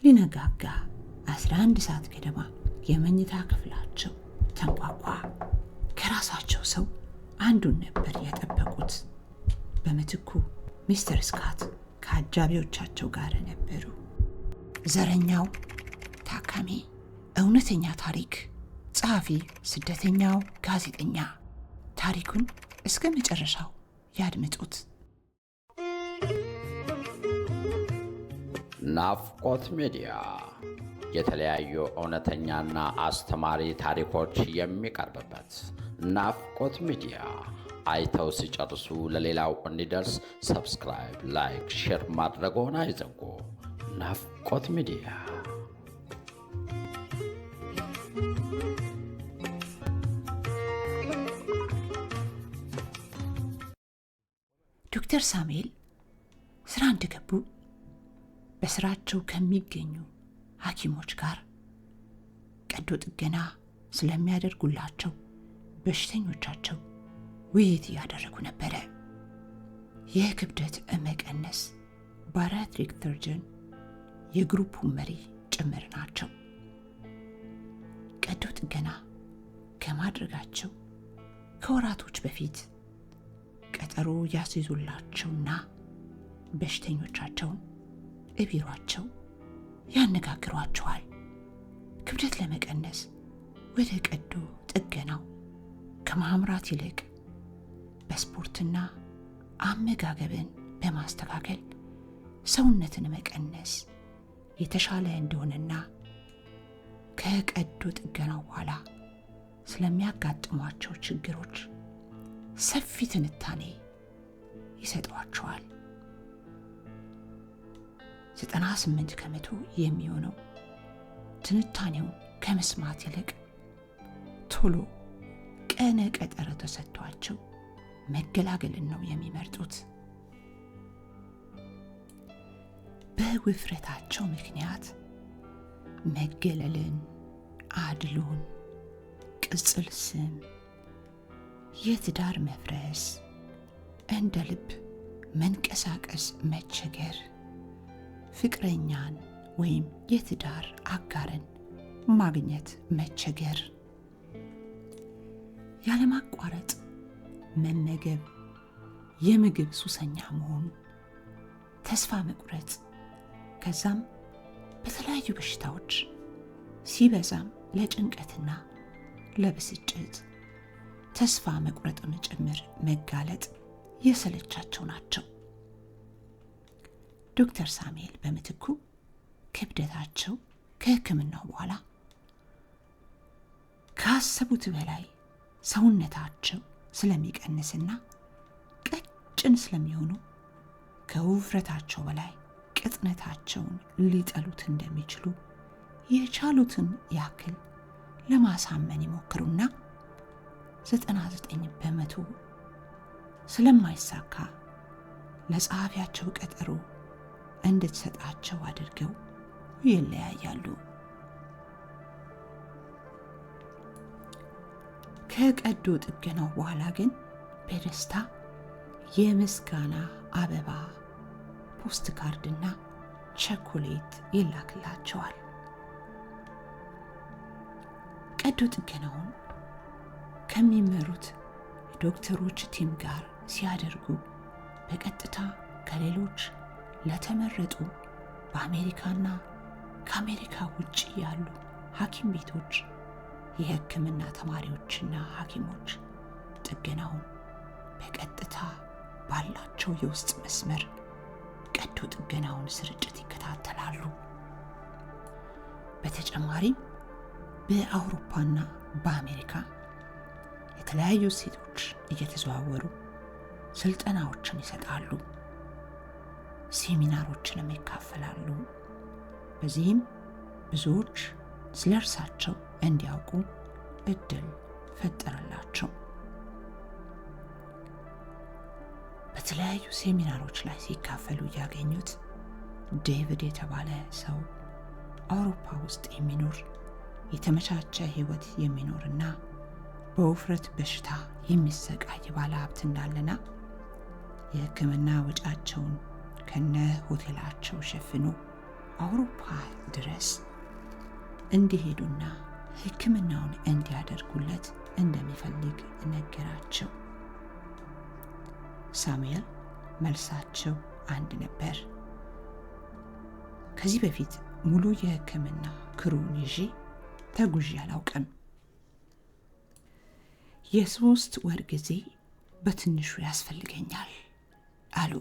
ሊነጋጋ 11 ሰዓት ገደማ የመኝታ ክፍላቸው ተንኳኳ። ከራሳቸው ሰው አንዱን ነበር የጠበቁት። በምትኩ ሚስተር ስካት ከአጃቢዎቻቸው ጋር ነበሩ። ዘረኛው ታካሚ፣ እውነተኛ ታሪክ ጸሐፊ፣ ስደተኛው ጋዜጠኛ። ታሪኩን እስከ መጨረሻው ያድምጡት። ናፍቆት ሚዲያ የተለያዩ እውነተኛና አስተማሪ ታሪኮች የሚቀርብበት ናፍቆት ሚዲያ። አይተው ሲጨርሱ ለሌላው እንዲደርስ ሰብስክራይብ፣ ላይክ፣ ሼር ማድረግዎን አይዘንጉ። ናፍቆት ሚዲያ። ዶክተር ሳሙኤል ስራ እንደገቡ በስራቸው ከሚገኙ ሐኪሞች ጋር ቀዶ ጥገና ስለሚያደርጉላቸው በሽተኞቻቸው ውይይት ያደረጉ ነበረ። የክብደት መቀነስ ባሪያትሪክ ሰርጀን የግሩፑ መሪ ጭምር ናቸው። ቀዶ ጥገና ከማድረጋቸው ከወራቶች በፊት ቀጠሮ ያስይዙላቸውና በሽተኞቻቸውን እቢሯቸው ያነጋግሯቸዋል። ክብደት ለመቀነስ ወደ ቀዶ ጥገናው ከማምራት ይልቅ በስፖርትና አመጋገብን በማስተካከል ሰውነትን መቀነስ የተሻለ እንደሆነና ከቀዶ ጥገናው በኋላ ስለሚያጋጥሟቸው ችግሮች ሰፊ ትንታኔ ይሰጧቸዋል። 98% የሚሆነው ትንታኔውን ከመስማት ይልቅ ቶሎ ቀነ ቀጠሮ ተሰጥቷቸው መገላገልን ነው የሚመርጡት። በውፍረታቸው ምክንያት መገለልን፣ አድሎን፣ ቅጽል ስም፣ የትዳር መፍረስ፣ እንደ ልብ መንቀሳቀስ መቸገር፣ ፍቅረኛን ወይም የትዳር አጋርን ማግኘት መቸገር፣ ያለማቋረጥ መመገብ፣ የምግብ ሱሰኛ መሆን፣ ተስፋ መቁረጥ፣ ከዛም በተለያዩ በሽታዎች ሲበዛም ለጭንቀትና ለብስጭት ተስፋ መቁረጥን ጭምር መጋለጥ የሰለቻቸው ናቸው። ዶክተር ሳሙኤል በምትኩ ክብደታቸው ከሕክምናው በኋላ ካሰቡት በላይ ሰውነታቸው ስለሚቀንስና ቀጭን ስለሚሆኑ ከውፍረታቸው በላይ ቅጥነታቸውን ሊጠሉት እንደሚችሉ የቻሉትን ያክል ለማሳመን ይሞክሩና 99% ስለማይሳካ ለጸሐፊያቸው ቀጠሮ እንድትሰጣቸው አድርገው ይለያያሉ። ከቀዶ ጥገናው በኋላ ግን በደስታ የምስጋና አበባ፣ ፖስት ካርድና ቸኮሌት ይላክላቸዋል። ቀዶ ጥገናውን ከሚመሩት ዶክተሮች ቲም ጋር ሲያደርጉ በቀጥታ ከሌሎች ለተመረጡ በአሜሪካና ከአሜሪካ ውጭ ያሉ ሐኪም ቤቶች የሕክምና ተማሪዎችና ሐኪሞች ጥገናውን በቀጥታ ባላቸው የውስጥ መስመር ቀዶ ጥገናውን ስርጭት ይከታተላሉ። በተጨማሪም በአውሮፓና በአሜሪካ የተለያዩ ሴቶች እየተዘዋወሩ ስልጠናዎችን ይሰጣሉ፣ ሴሚናሮችንም ይካፈላሉ። በዚህም ብዙዎች ስለ እርሳቸው እንዲያውቁ እድል ፈጠረላቸው። በተለያዩ ሴሚናሮች ላይ ሲካፈሉ ያገኙት ዴቪድ የተባለ ሰው አውሮፓ ውስጥ የሚኖር የተመቻቸ ህይወት የሚኖርና በውፍረት በሽታ የሚሰቃይ ባለ ሀብት እንዳለና የሕክምና ወጫቸውን ከነ ሆቴላቸው ሸፍኖ አውሮፓ ድረስ እንዲሄዱና ሕክምናውን እንዲያደርጉለት እንደሚፈልግ ነገራቸው። ሳሙኤል መልሳቸው አንድ ነበር። ከዚህ በፊት ሙሉ የሕክምና ክሩን ይዤ ተጉዤ አላውቅም። የ3 ወር ጊዜ በትንሹ ያስፈልገኛል አሉ።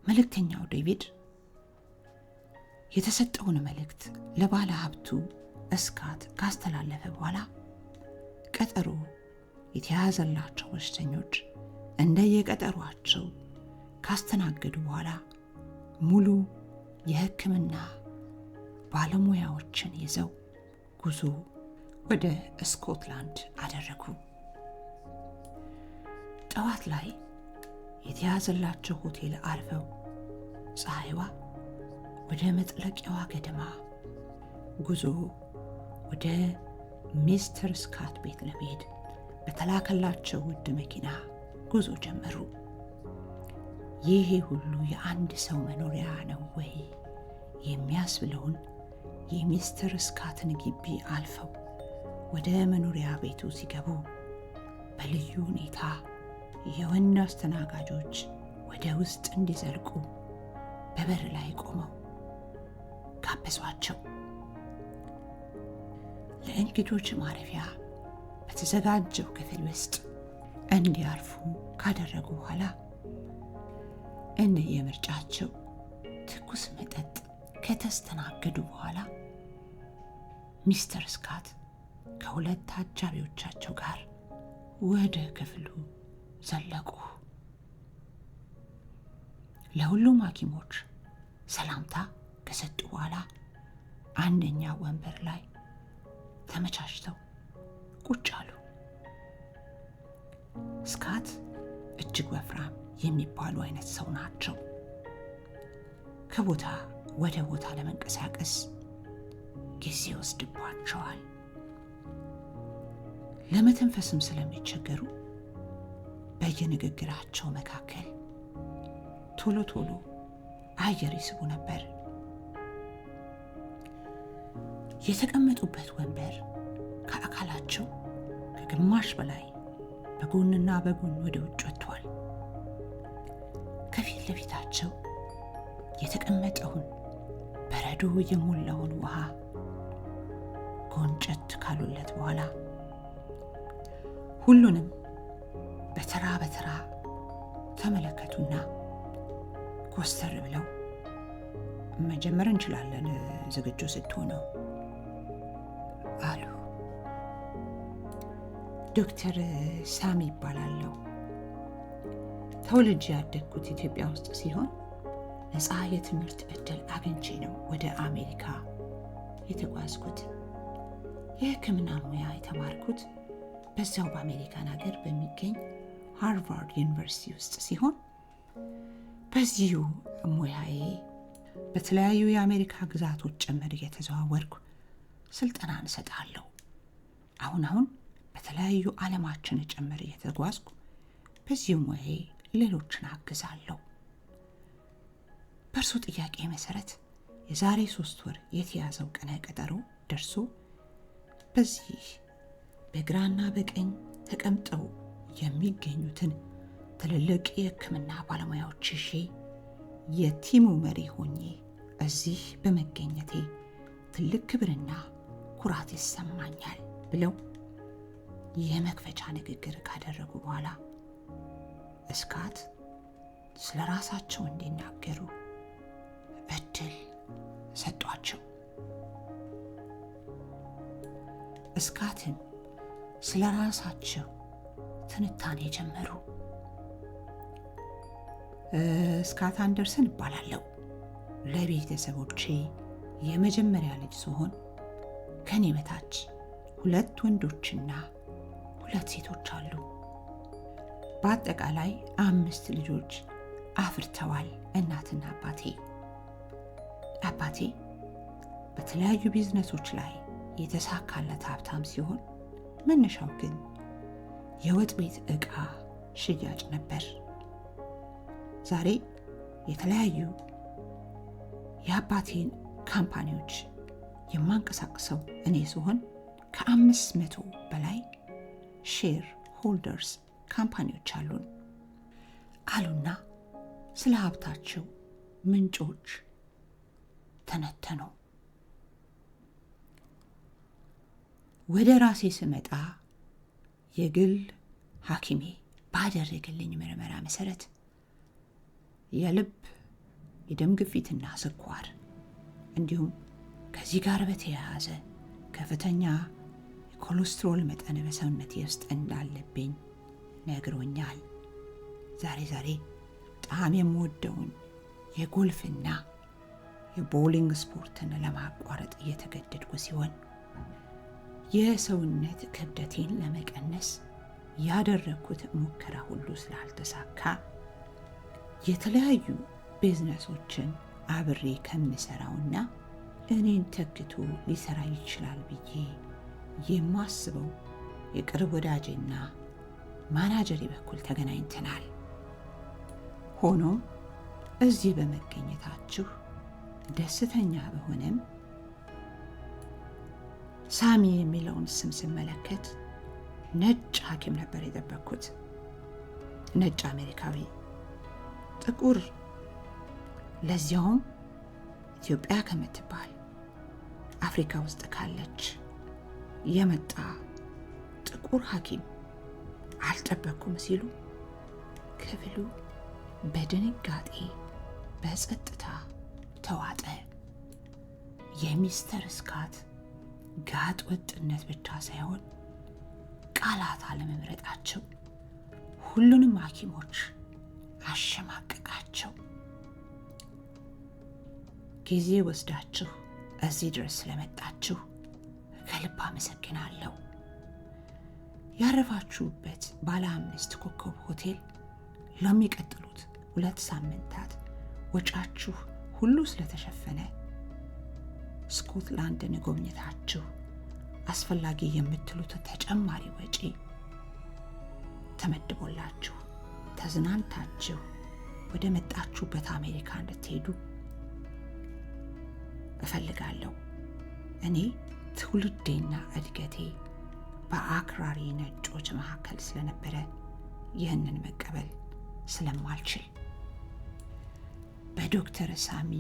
መልእክተኛው ዴቪድ የተሰጠውን መልእክት ለባለ ሀብቱ እስካት ካስተላለፈ በኋላ ቀጠሮ የተያዘላቸው በሽተኞች እንደየቀጠሯቸው ካስተናገዱ በኋላ ሙሉ የሕክምና ባለሙያዎችን ይዘው ጉዞ ወደ ስኮትላንድ አደረጉ። ጠዋት ላይ የተያዘላቸው ሆቴል አርፈው ፀሐይዋ ወደ መጥለቂያዋ ገደማ ጉዞ ወደ ሚስተር ስካት ቤት ለመሄድ በተላከላቸው ውድ መኪና ጉዞ ጀመሩ። ይሄ ሁሉ የአንድ ሰው መኖሪያ ነው ወይ የሚያስብለውን የሚስተር ስካትን ግቢ አልፈው ወደ መኖሪያ ቤቱ ሲገቡ በልዩ ሁኔታ የወንድ አስተናጋጆች ወደ ውስጥ እንዲዘልቁ በበር ላይ ቆመው ጋበዟቸው። ለእንግዶች ማረፊያ በተዘጋጀው ክፍል ውስጥ እንዲያርፉ ካደረጉ በኋላ እንደየምርጫቸው ትኩስ መጠጥ ከተስተናገዱ በኋላ ሚስተር ስካት ከሁለት አጃቢዎቻቸው ጋር ወደ ክፍሉ ዘለቁ። ለሁሉም ሐኪሞች ሰላምታ ከሰጡ በኋላ አንደኛ ወንበር ላይ ተመቻችተው ቁጭ አሉ። ስካት እጅግ ወፍራም የሚባሉ አይነት ሰው ናቸው። ከቦታ ወደ ቦታ ለመንቀሳቀስ ጊዜ ወስድባቸዋል። ለመተንፈስም ስለሚቸገሩ በየንግግራቸው መካከል ቶሎ ቶሎ አየር ይስቡ ነበር። የተቀመጡበት ወንበር ከአካላቸው ከግማሽ በላይ በጎንና በጎን ወደ ውጭ ወጥቷል። ከፊት ለፊታቸው የተቀመጠውን በረዶ የሞላውን ውሃ ጎንጨት ካሉለት በኋላ ሁሉንም በተራ በተራ ተመለከቱና ኮስተር ብለው መጀመር እንችላለን ዝግጁ ስትሆኑ አሉ። ዶክተር ሳሚ ይባላለሁ። ተወልጄ ያደግኩት ኢትዮጵያ ውስጥ ሲሆን ነፃ የትምህርት ዕድል አግኝቼ ነው ወደ አሜሪካ የተጓዝኩት። የሕክምና ሙያ የተማርኩት በዛው በአሜሪካን ሀገር በሚገኝ ሃርቫርድ ዩኒቨርሲቲ ውስጥ ሲሆን በዚሁ ሙያዬ በተለያዩ የአሜሪካ ግዛቶች ጭምር እየተዘዋወርኩ ስልጠናን እሰጣለሁ። አሁን በተለያዩ ዓለማችን ጭምር እየተጓዝኩ በዚሁ ሙያዬ ሌሎችን አግዛለሁ። በእርሱ ጥያቄ መሰረት የዛሬ 3 ወር የተያዘው ቀነ ቀጠሮ ደርሶ በዚህ በግራና በቀኝ ተቀምጠው የሚገኙትን ትልልቅ የሕክምና ባለሙያዎች ይዤ የቲሙ መሪ ሆኜ እዚህ በመገኘቴ ትልቅ ክብርና ኩራት ይሰማኛል ብለው የመክፈቻ ንግግር ካደረጉ በኋላ ስካት ስለ ራሳቸው እንዲናገሩ እድል ሰጧቸው። ስካትን ስለ ራሳቸው ትንታኔ ጀመሩ። ስካት አንደርሰን እባላለሁ። ለቤተሰቦቼ የመጀመሪያ ልጅ ሲሆን ከኔ በታች 2 ወንዶችና 2 ሴቶች አሉ። በአጠቃላይ 5 ልጆች አፍርተዋል እናትና አባቴ በተለያዩ ቢዝነሶች ላይ የተሳካለት ሀብታም ሲሆን መነሻው ግን የወጥ ቤት ዕቃ ሽያጭ ነበር። ዛሬ የተለያዩ የአባቴን ካምፓኒዎች የማንቀሳቅሰው እኔ ሲሆን ከ500 በላይ ሼር ሆልደርስ ካምፓኒዎች አሉን አሉና ስለ ሀብታቸው ምንጮች ተነተኑ። ወደ ራሴ ስመጣ የግል ሐኪሜ ባደረገልኝ ምርመራ መሰረት የልብ፣ የደም ግፊትና ስኳር እንዲሁም ከዚህ ጋር በተያያዘ ከፍተኛ የኮሌስትሮል መጠን በሰውነቴ ውስጥ እንዳለብኝ ነግሮኛል። ዛሬ በጣም የምወደውን የጎልፍና የቦሊንግ ስፖርትን ለማቋረጥ እየተገደድኩ ሲሆን የሰውነት ክብደቴን ለመቀነስ ያደረግኩት ሙከራ ሁሉ ስላልተሳካ የተለያዩ ቢዝነሶችን አብሬ ከምሰራውና እኔን ተክቶ ሊሰራ ይችላል ብዬ የማስበው የቅርብ ወዳጄና ማናጀሬ በኩል ተገናኝተናል። ሆኖም እዚህ በመገኘታችሁ ደስተኛ በሆነም ሳሚ የሚለውን ስም ስመለከት ነጭ ሐኪም ነበር የጠበቅኩት። ነጭ አሜሪካዊ፣ ጥቁር፣ ለዚያውም ኢትዮጵያ ከምትባል አፍሪካ ውስጥ ካለች የመጣ ጥቁር ሐኪም አልጠበቅኩም ሲሉ ክፍሉ በድንጋጤ በጸጥታ ተዋጠ። የሚስተር ስካት ጋጥ ወጥነት ብቻ ሳይሆን ቃላት አለመምረጣቸው ሁሉንም ሐኪሞች አሸማቀቃቸው። ጊዜ ወስዳችሁ እዚህ ድረስ ስለመጣችሁ ከልብ አመሰግናለሁ። ያረፋችሁበት ባለ 5 ኮከብ ሆቴል ለሚቀጥሉት 2 ሳምንታት ወጫችሁ ሁሉ ስለተሸፈነ ስኮትላንድን ጎብኝታችሁ አስፈላጊ የምትሉት ተጨማሪ ወጪ ተመድቦላችሁ ተዝናንታችሁ ወደ መጣችሁበት አሜሪካ እንድትሄዱ እፈልጋለሁ። እኔ ትውልዴና እድገቴ በአክራሪ ነጮች መካከል ስለነበረ ይህንን መቀበል ስለማልችል በዶክተር ሳሚ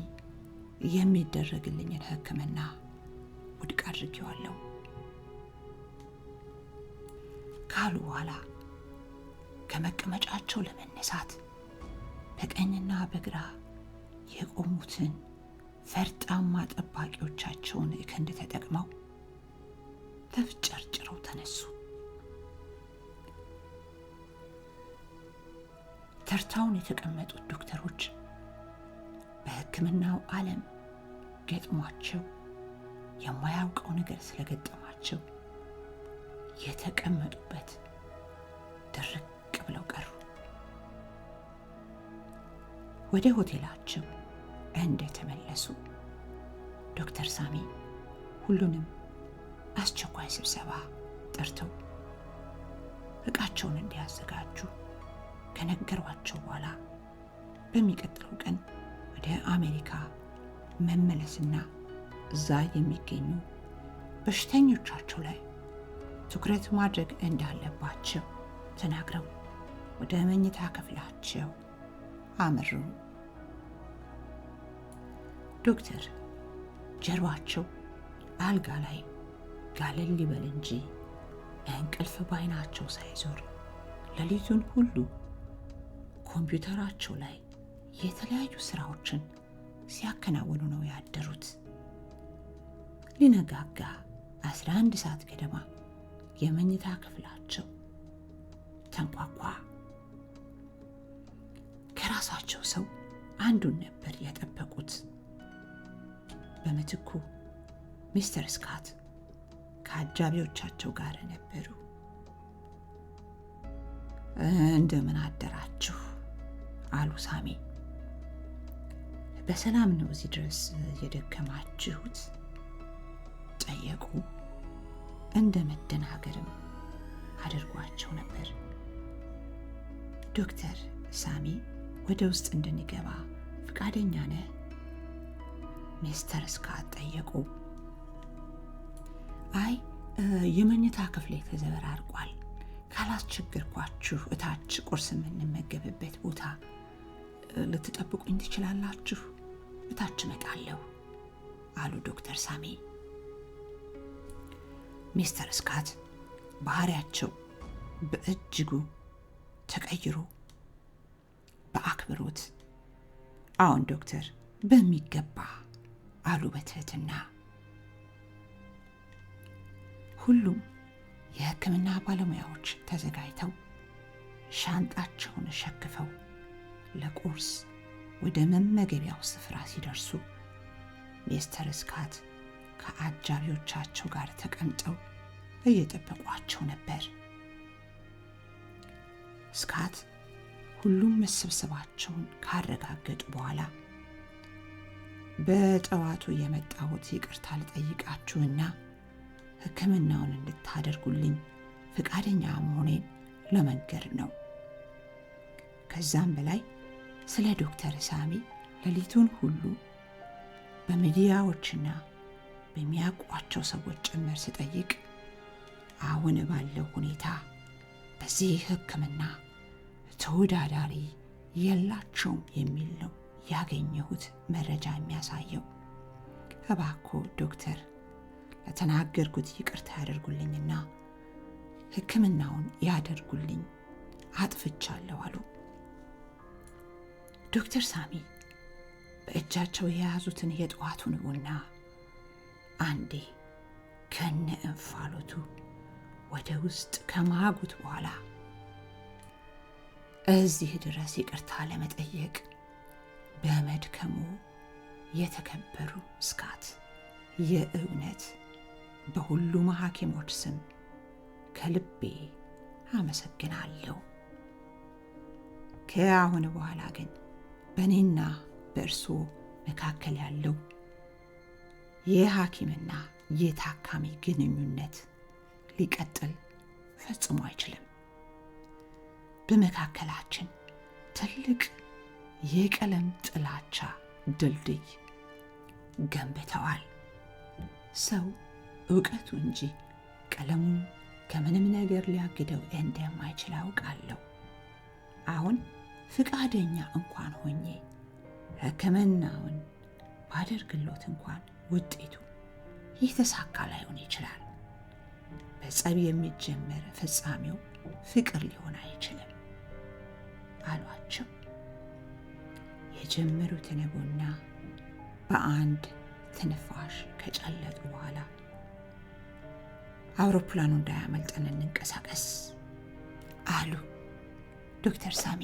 የሚደረግልኝን ሕክምና ውድቅ አድርጌዋለሁ ካሉ በኋላ ከመቀመጫቸው ለመነሳት በቀኝና በግራ የቆሙትን ፈርጣማ ጠባቂዎቻቸውን ክንድ ተጠቅመው ተፍጨርጭረው ተነሱ። ተርታውን የተቀመጡት ዶክተሮች በሕክምናው ዓለም ገጥሟቸው የማያውቀው ነገር ስለገጠማቸው የተቀመጡበት ድርቅ ብለው ቀሩ። ወደ ሆቴላቸው እንደተመለሱ ዶክተር ሳሚ ሁሉንም አስቸኳይ ስብሰባ ጠርተው ዕቃቸውን እንዲያዘጋጁ ከነገሯቸው በኋላ በሚቀጥለው ቀን ወደ አሜሪካ መመለስና እዛ የሚገኙ በሽተኞቻቸው ላይ ትኩረት ማድረግ እንዳለባቸው ተናግረው ወደ መኝታ ክፍላቸው አመሩ። ዶክተር ጀርባቸው አልጋ ላይ ጋለል ሊበል እንጂ እንቅልፍ ባይናቸው ሳይዞር ሌሊቱን ሁሉ ኮምፒውተራቸው ላይ የተለያዩ ስራዎችን ሲያከናውኑ ነው ያደሩት። ሊነጋጋ 11 ሰዓት ገደማ የመኝታ ክፍላቸው ተንኳኳ። ከራሳቸው ሰው አንዱን ነበር ያጠበቁት። በምትኩ ሚስተር ስካት ከአጃቢዎቻቸው ጋር ነበሩ። እንደምን አደራችሁ አሉ ሳሚ። በሰላም ነው እዚህ ድረስ የደከማችሁት? ጠየቁ። እንደ መደናገርም አድርጓቸው ነበር። ዶክተር ሳሚ ወደ ውስጥ እንድንገባ ፈቃደኛ ነህ? ሚስተር ስካት ጠየቁ። አይ የመኝታ ክፍሌ ተዘበራርቋል፣ ካላስቸገርኳችሁ እታች ቁርስ የምንመገብበት ቦታ ልትጠብቁኝ ትችላላችሁ? እታች እመጣለሁ አሉ ዶክተር ሳሚ። ሚስተር ስካት ባህሪያቸው በእጅጉ ተቀይሮ በአክብሮት አዎን ዶክተር፣ በሚገባ አሉ በትህትና። ሁሉም የሕክምና ባለሙያዎች ተዘጋጅተው ሻንጣቸውን ሸክፈው ለቁርስ ወደ መመገቢያው ስፍራ ሲደርሱ ሚስተር ስካት ከአጃቢዎቻቸው ጋር ተቀምጠው እየጠበቋቸው ነበር። ስካት ሁሉም መሰብሰባቸውን ካረጋገጡ በኋላ በጠዋቱ የመጣሁት ይቅርታ ልጠይቃችሁና ሕክምናውን እንድታደርጉልኝ ፈቃደኛ መሆኔን ለመንገር ነው። ከዛም በላይ ስለ ዶክተር ሳሚ ሌሊቱን ሁሉ በሚዲያዎችና በሚያውቋቸው ሰዎች ጭምር ስጠይቅ አሁን ባለው ሁኔታ በዚህ ሕክምና ተወዳዳሪ የላቸውም የሚል ነው ያገኘሁት መረጃ የሚያሳየው። እባክዎ ዶክተር ለተናገርኩት ይቅርታ ያደርጉልኝና ሕክምናውን ያደርጉልኝ፣ አጥፍቻለሁ አሉ። ዶክተር ሳሚ በእጃቸው የያዙትን የጠዋቱን ቡና አንዴ ከነ እንፋሎቱ ወደ ውስጥ ከማጉት በኋላ እዚህ ድረስ ይቅርታ ለመጠየቅ በመድከሙ የተከበሩ ስካት፣ የእውነት በሁሉም ሐኪሞች ስም ከልቤ አመሰግናለሁ። ከአሁን በኋላ ግን በእኔና በእርስዎ መካከል ያለው የሐኪምና የታካሚ ግንኙነት ሊቀጥል ፈጽሞ አይችልም። በመካከላችን ትልቅ የቀለም ጥላቻ ድልድይ ገንብተዋል። ሰው ዕውቀቱ እንጂ ቀለሙን ከምንም ነገር ሊያግደው እንደማይችል አውቃለሁ። አሁን ፈቃደኛ እንኳን ሆኜ ሕክምናውን ባደርግሎት እንኳን ውጤቱ የተሳካ ላይሆን ይችላል። በጸብ የሚጀመር ፍጻሜው ፍቅር ሊሆን አይችልም አሏቸው። የጀመሩትን ቡና በአንድ ትንፋሽ ከጨለጡ በኋላ አውሮፕላኑ እንዳያመልጠን እንንቀሳቀስ አሉ ዶክተር ሳሚ።